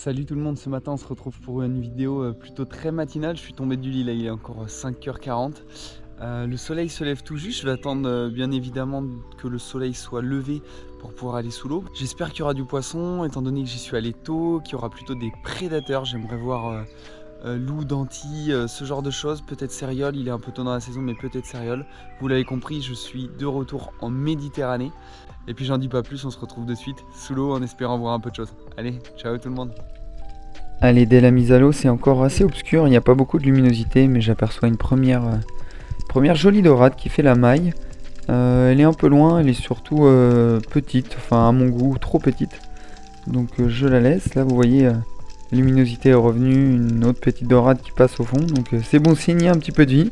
Salut tout le monde, ce matin on se retrouve pour une vidéo plutôt très matinale. Je suis tombé du lit là, il est encore 5h40. Le soleil se lève tout juste, je vais attendre bien évidemment que le soleil soit levé pour pouvoir aller sous l'eau. J'espère qu'il y aura du poisson, étant donné que j'y suis allé tôt, qu'il y aura plutôt des prédateurs. J'aimerais voir loup, dentille, ce genre de choses, peut-être céréole, il est un peu tôt dans la saison mais peut-être céréole. Vous l'avez compris, je suis de retour en Méditerranée. Et puis j'en dis pas plus, on se retrouve de suite sous l'eau en espérant voir un peu de choses. Allez, ciao tout le monde. Allez, dès la mise à l'eau, c'est encore assez obscur, il n'y a pas beaucoup de luminosité, mais j'aperçois une première jolie dorade qui fait la maille. Elle est un peu loin, elle est surtout petite, enfin à mon goût, trop petite. Donc je la laisse. Là, vous voyez, la luminosité est revenue, une autre petite dorade qui passe au fond. Donc c'est bon signe, il y a un petit peu de vie.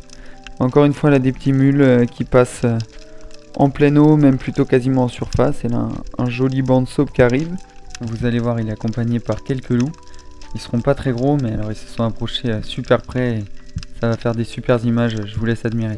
Encore une fois, là, des petits mules qui passent en pleine eau, même plutôt quasiment en surface. Et là, un joli banc de saupe qui arrive. Vous allez voir, il est accompagné par quelques loups. Ils seront pas très gros, mais alors ils se sont approchés super près et ça va faire des super images, je vous laisse admirer.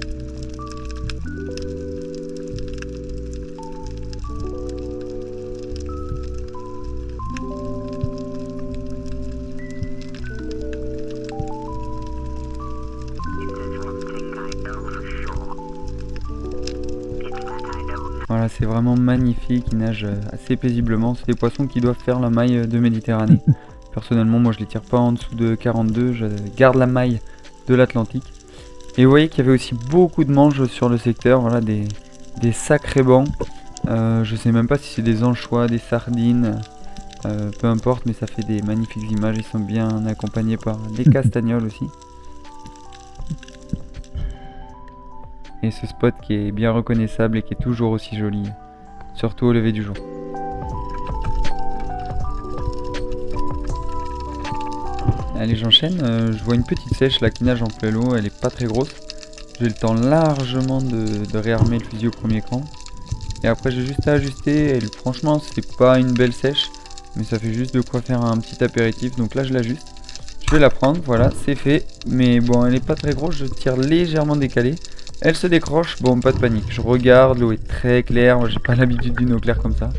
Voilà, c'est vraiment magnifique, ils nagent assez paisiblement. C'est des poissons qui doivent faire la maille de Méditerranée. Personnellement, moi je les tire pas en dessous de 42, je garde la maille de l'Atlantique. Et vous voyez qu'il y avait aussi beaucoup de manches sur le secteur, voilà, des sacrés bancs. Je sais même pas si c'est des anchois, des sardines, peu importe, mais ça fait des magnifiques images. Ils sont bien accompagnés par des castagnols aussi. Et ce spot qui est bien reconnaissable et qui est toujours aussi joli, surtout au lever du jour. Allez, j'enchaîne, je vois une petite sèche là qui nage en pleine eau, elle est pas très grosse. J'ai le temps largement de réarmer le fusil au premier cran. Et après j'ai juste à ajuster, et franchement c'est pas une belle sèche, mais ça fait juste de quoi faire un petit apéritif, donc là je l'ajuste. Je vais la prendre, voilà, c'est fait, mais bon elle est pas très grosse, je tire légèrement décalé. Elle se décroche, bon pas de panique, je regarde, l'eau est très claire, moi j'ai pas l'habitude d'une eau claire comme ça.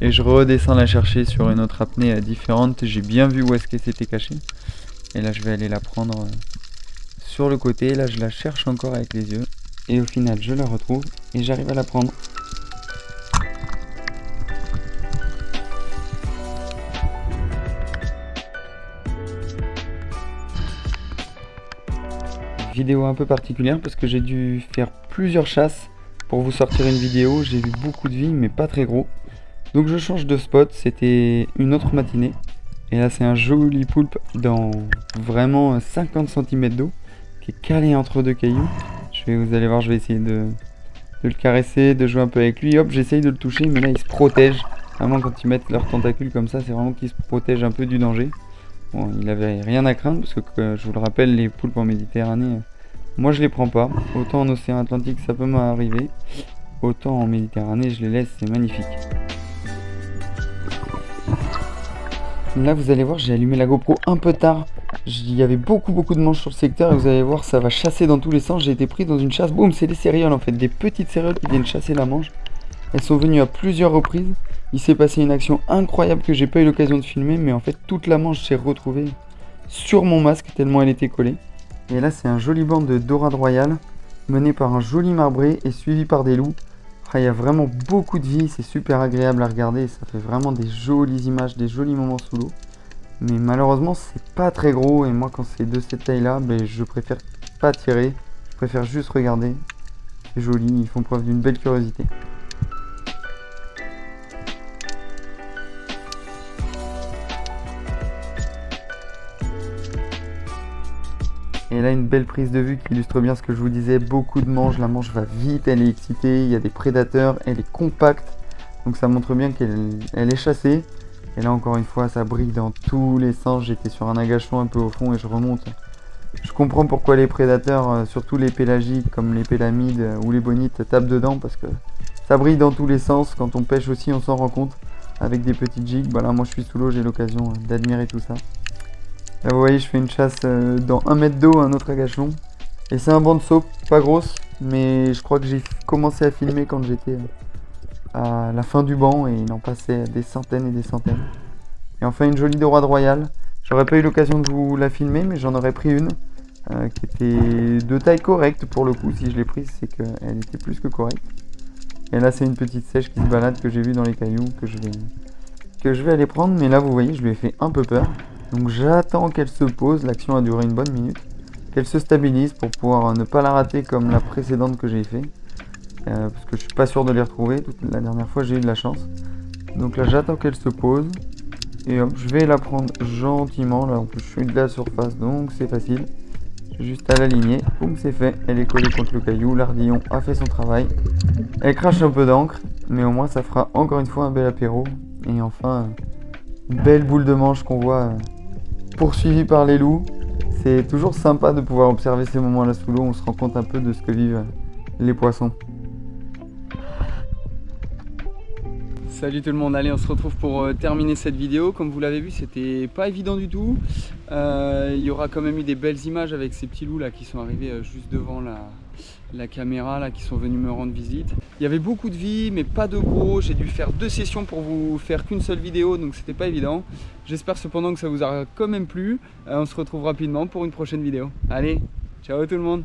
Et je redescends la chercher sur une autre apnée différente, j'ai bien vu où est-ce qu'elle s'était cachée. Et là je vais aller la prendre sur le côté, là je la cherche encore avec les yeux. Et au final je la retrouve et j'arrive à la prendre. Vidéo un peu particulière parce que j'ai dû faire plusieurs chasses pour vous sortir une vidéo. J'ai vu beaucoup de vie mais pas très gros. Donc je change de spot, c'était une autre matinée. Et là c'est un joli poulpe dans vraiment 50 cm d'eau qui est calé entre deux cailloux. Vous allez voir, je vais essayer de le caresser, de jouer un peu avec lui. Hop, j'essaye de le toucher mais là il se protège. Vraiment quand ils mettent leurs tentacules comme ça, c'est vraiment qu'ils se protègent un peu du danger. Bon, il avait rien à craindre parce que je vous le rappelle, les poulpes en Méditerranée, moi je les prends pas. Autant en océan Atlantique ça peut m'arriver, autant en Méditerranée je les laisse, c'est magnifique. Là vous allez voir, j'ai allumé la GoPro un peu tard. Il y avait beaucoup de manches sur le secteur et vous allez voir, ça va chasser dans tous les sens. J'ai été pris dans une chasse, boum, c'est des céréoles en fait, des petites céréoles qui viennent chasser la manche. Elles sont venues à plusieurs reprises. Il s'est passé une action incroyable que j'ai pas eu l'occasion de filmer, mais en fait toute la manche s'est retrouvée sur mon masque tellement elle était collée. Et là c'est un joli banc de dorade royale mené par un joli marbré et suivi par des loups. Ah, il y a vraiment beaucoup de vie, c'est super agréable à regarder et ça fait vraiment des jolies images, des jolis moments sous l'eau. Mais malheureusement c'est pas très gros et moi quand c'est de cette taille là, je préfère pas tirer, je préfère juste regarder. C'est joli, ils font preuve d'une belle curiosité. Et là une belle prise de vue qui illustre bien ce que je vous disais, beaucoup de manches, la manche va vite, elle est excitée, il y a des prédateurs, elle est compacte, donc ça montre bien qu'elle est chassée. Et là encore une fois ça brille dans tous les sens, j'étais sur un agachon un peu au fond et je remonte. Je comprends pourquoi les prédateurs, surtout les pélagiques comme les pélamides ou les bonites tapent dedans parce que ça brille dans tous les sens, quand on pêche aussi on s'en rend compte avec des petites jigs. Voilà, moi je suis sous l'eau, j'ai l'occasion d'admirer tout ça. Là vous voyez je fais une chasse dans 1 mètre d'eau, un autre agachon. Et c'est un banc de saupe, pas grosse, mais je crois que j'ai commencé à filmer quand j'étais à la fin du banc et il en passait des centaines et des centaines. Et enfin une jolie dorade royale. J'aurais pas eu l'occasion de vous la filmer, mais j'en aurais pris une qui était de taille correcte pour le coup. Si je l'ai prise, c'est qu'elle était plus que correcte. Et là c'est une petite sèche qui se balade que j'ai vue dans les cailloux que je vais aller prendre. Mais là vous voyez, je lui ai fait un peu peur. Donc j'attends qu'elle se pose, l'action a duré une bonne minute. Qu'elle se stabilise pour pouvoir ne pas la rater comme la précédente que j'ai fait. Parce que je suis pas sûr de les retrouver. La dernière fois j'ai eu de la chance. Donc là j'attends qu'elle se pose. Et hop, je vais la prendre gentiment. Là en plus je suis de la surface donc c'est facile. J'ai juste à l'aligner. Boum, c'est fait. Elle est collée contre le caillou. L'ardillon a fait son travail. Elle crache un peu d'encre. Mais au moins ça fera encore une fois un bel apéro. Et enfin, une belle boule de manche qu'on voit poursuivie par les loups. C'est toujours sympa de pouvoir observer ces moments-là sous l'eau. On se rend compte un peu de ce que vivent les poissons. Salut tout le monde, allez on se retrouve pour terminer cette vidéo. Comme vous l'avez vu, c'était pas évident du tout. Il y aura quand même eu des belles images avec ces petits loups là qui sont arrivés juste devant la caméra là, qui sont venus me rendre visite. Il y avait beaucoup de vie mais pas de gros. J'ai dû faire 2 sessions pour vous faire qu'une seule vidéo, donc c'était pas évident. J'espère cependant que ça vous aura quand même plu. On se retrouve rapidement pour une prochaine vidéo. Allez, ciao tout le monde.